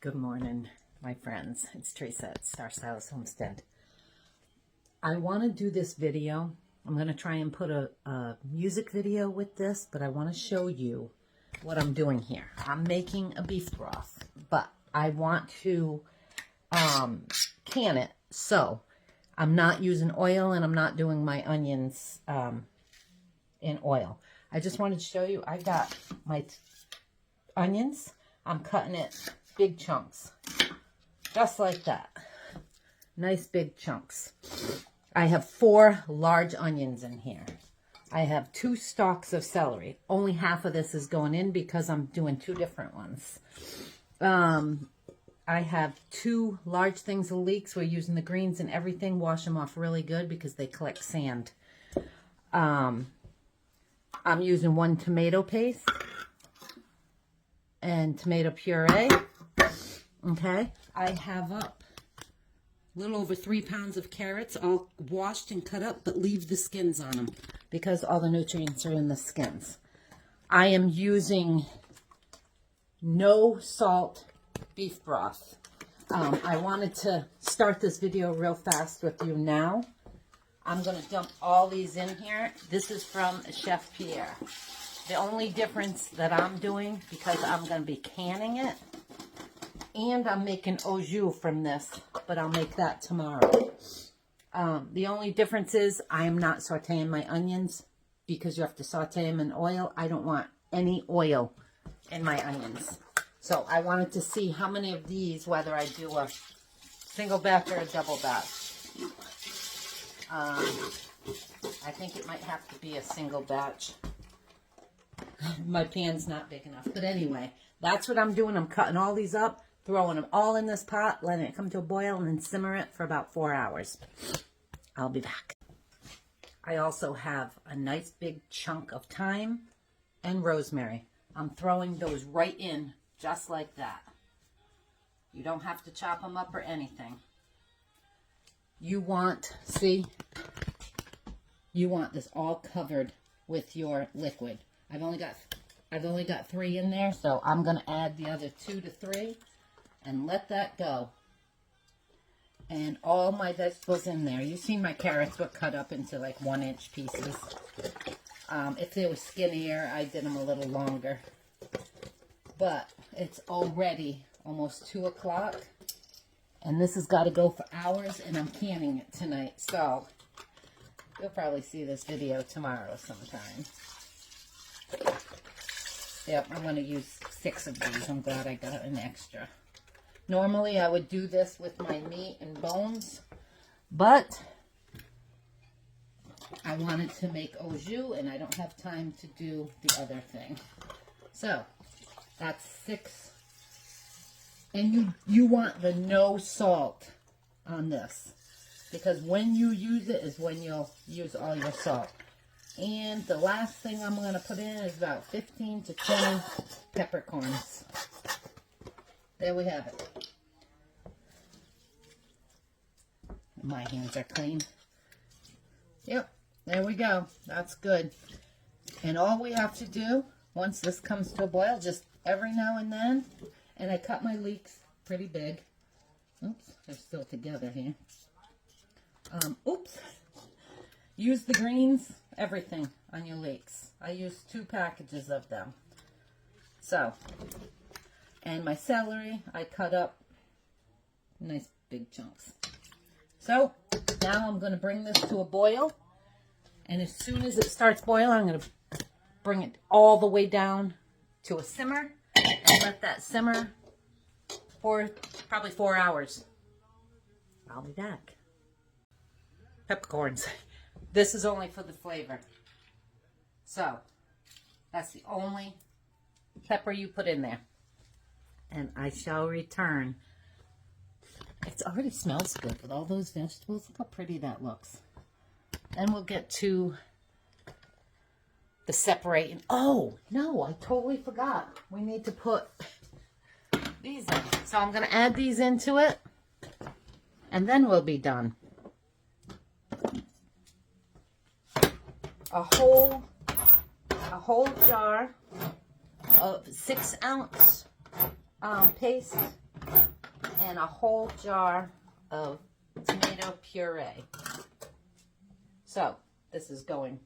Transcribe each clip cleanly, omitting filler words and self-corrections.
Good morning, my friends. It's Teresa at Star Styles Homestead. I want to do this video. I'm going to try and put a music video with this, but I want to show you what I'm doing here. I'm making a beef broth, but I want to can it. So I'm not using oil and I'm not doing my onions in oil. I just wanted to show you, I got my onions. I'm cutting it big chunks, just like that. Nice big chunks. I have 4 large onions in here. I have 2 stalks of celery. Only half of this is going in because I'm doing 2 different ones. I have 2 large things of leeks. We're using the greens and everything. Wash them off really good because they collect sand. I'm using 1 tomato paste and tomato puree. Okay, I have up a little over 3 pounds of carrots, all washed and cut up, but leave the skins on them because all the nutrients are in the skins. I am using no salt beef broth. I wanted to start this video real fast with you now. I'm going to dump all these in here. This is from Chef Pierre. The only difference that I'm doing, because I'm going to be canning it, and I'm making au jus from this, but I'll make that tomorrow. The only difference is I am not sauteing my onions because you have to saute them in oil. I don't want any oil in my onions. So I wanted to see how many of these, whether I do a single batch or a double batch. I think it might have to be a single batch. My pan's not big enough. But anyway, that's what I'm doing. I'm cutting all these up, throwing them all in this pot, letting it come to a boil, and then simmer it for about 4 hours. I'll be back. I also have a nice big chunk of thyme and rosemary. I'm throwing those right in just like that. You don't have to chop them up or anything. You want, see, you want this all covered with your liquid. I've only got 3 in there, so I'm going to add the other 2 to 3 and let that go. And all my vegetables in there. You see my carrots were cut up into like 1-inch pieces. If they were skinnier, I did them a little longer. But it's already almost 2 o'clock. And this has got to go for hours, and I'm canning it tonight. So you'll probably see this video tomorrow sometime. Yep, I'm going to use 6 of these. I'm glad I got an extra. Normally, I would do this with my meat and bones, but I wanted to make au jus, and I don't have time to do the other thing. So, that's 6. And you want the no salt on this, because when you use it is when you'll use all your salt. And the last thing I'm going to put in is about 15 to 20 peppercorns. There we have it. My hands are clean. Yep, there we go. That's good. And all we have to do, once this comes to a boil, just every now and then, and I cut my leeks pretty big. Oops, they're still together here. Oops. Use the greens, everything on your leeks. I use 2 packages of them. So, and my celery, I cut up nice big chunks. So, now I'm going to bring this to a boil. And as soon as it starts boiling, I'm going to bring it all the way down to a simmer. And let that simmer for probably 4 hours. I'll be back. Peppercorns. This is only for the flavor. So, that's the only pepper you put in there. And I shall return. It already smells good with all those vegetables. Look how pretty that looks. Then we'll get to the separating. Oh, no, I totally forgot. We need to put these in. So I'm going to add these into it. And then we'll be done. A whole jar of 6-ounce paste and a whole jar of tomato puree. So this is going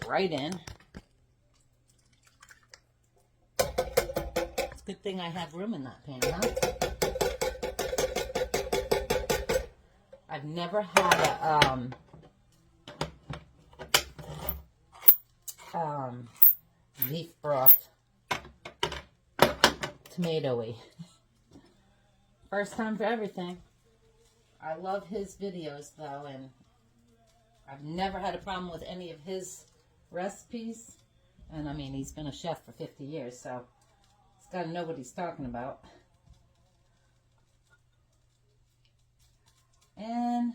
right in. It's a good thing I have room in that pan, huh? I've never had a beef broth tomatoey. First time for everything. I love his videos though, and I've never had a problem with any of his recipes. And I mean, he's been a chef for 50 years, so he's got to know what he's talking about. And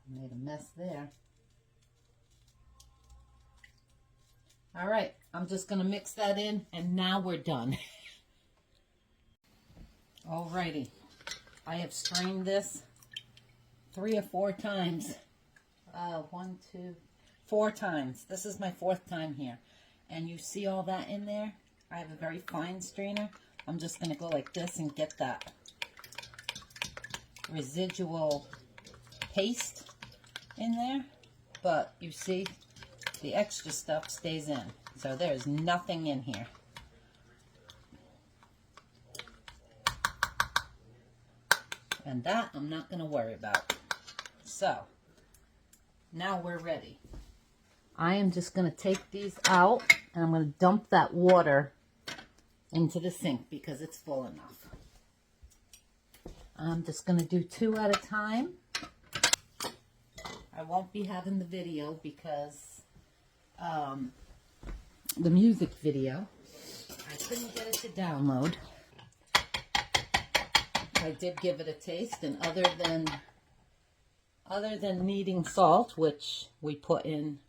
made a mess there. All right, I'm just going to mix that in, and now we're done. Alrighty, I have strained this 3 or 4 times. 1, 2, 4 times. This is my 4th time here. And you see all that in there? I have a very fine strainer. I'm just going to go like this and get that residual paste in there. But you see, the extra stuff stays in. So there's nothing in here. And that I'm not going to worry about. So, now we're ready. I am just going to take these out, and I'm going to dump that water into the sink because it's full enough. I'm just going to do 2 at a time. I won't be having the video because the music video, I couldn't get it to download. I did give it a taste, and other than needing salt, which we put in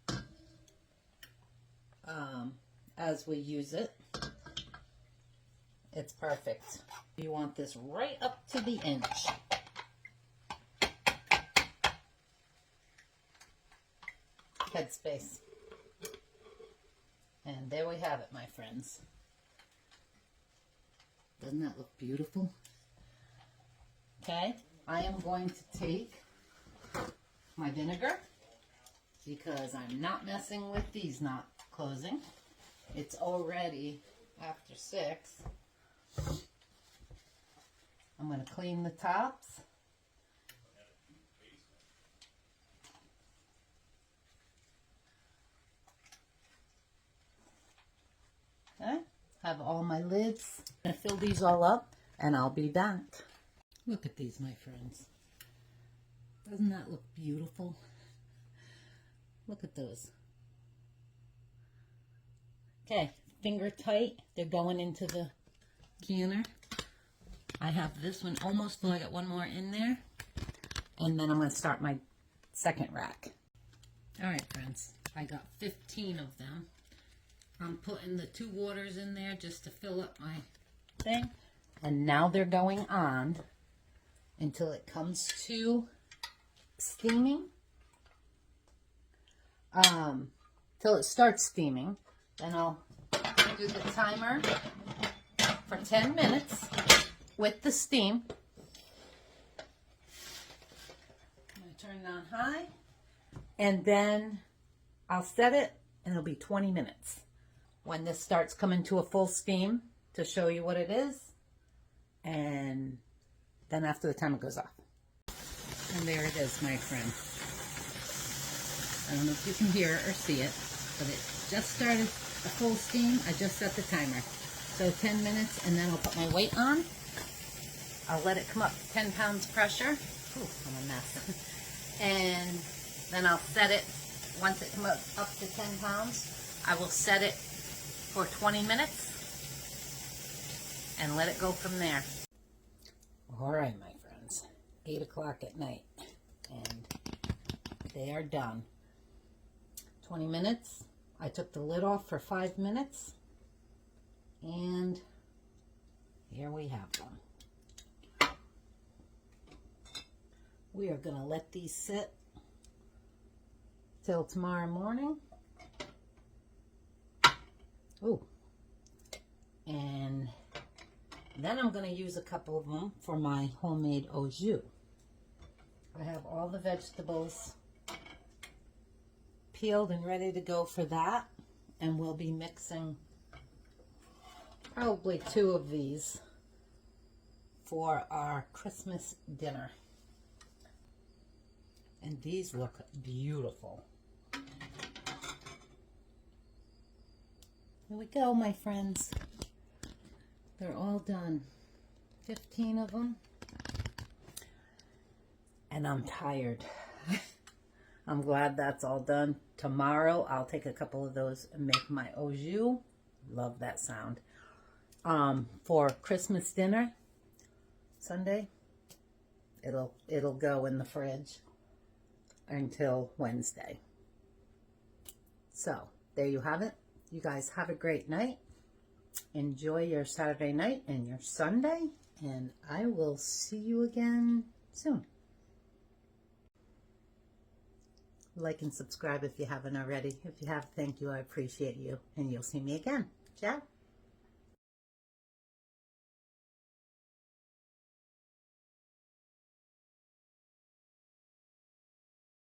as we use it, it's perfect. You want this right up to the inch. Headspace. And there we have it, my friends. Doesn't that look beautiful? Okay, I am going to take my vinegar because I'm not messing with these not closing. It's already after 6. I'm going to clean the tops. Okay, have all my lids. I'm going to fill these all up and I'll be back. Look at these, my friends. Doesn't that look beautiful? Look at those. Okay, finger tight. They're going into the canner. I have this one almost full. I got one more in there. And then I'm going to start my second rack. All right, friends. I got 15 of them. I'm putting the 2 waters in there just to fill up my thing. And now they're going on until it comes to steaming. Till it starts steaming. Then I'll do the timer for 10 minutes with the steam. I'm going to turn it on high. And then I'll set it and it'll be 20 minutes. When this starts coming to a full steam, to show you what it is. And then after the timer goes off. And there it is, my friend. I don't know if you can hear it or see it, but it just started a full steam. I just set the timer. So 10 minutes, and then I'll put my weight on. I'll let it come up to 10 pounds pressure. Ooh, I'm a mess. And then I'll set it, once it comes up to 10 pounds, I will set it for 20 minutes and let it go from there. All right, my friends, 8 o'clock at night, and they are done. 20 minutes. I took the lid off for 5 minutes, and here we have them. We are going to let these sit till tomorrow morning. Ooh, And then I'm going to use a couple of them for my homemade au jus. I have all the vegetables peeled and ready to go for that. And we'll be mixing probably 2 of these for our Christmas dinner. And these look beautiful. Here we go, my friends. They're all done. 15 of them. And I'm tired. I'm glad that's all done. Tomorrow, I'll take a couple of those and make my au jus. Love that sound. For Christmas dinner, Sunday, it'll go in the fridge until Wednesday. So, there you have it. You guys have a great night. Enjoy your Saturday night and your Sunday, and I will see you again soon. Like and subscribe if you haven't already. If you have, thank you. I appreciate you, and you'll see me again. Ciao.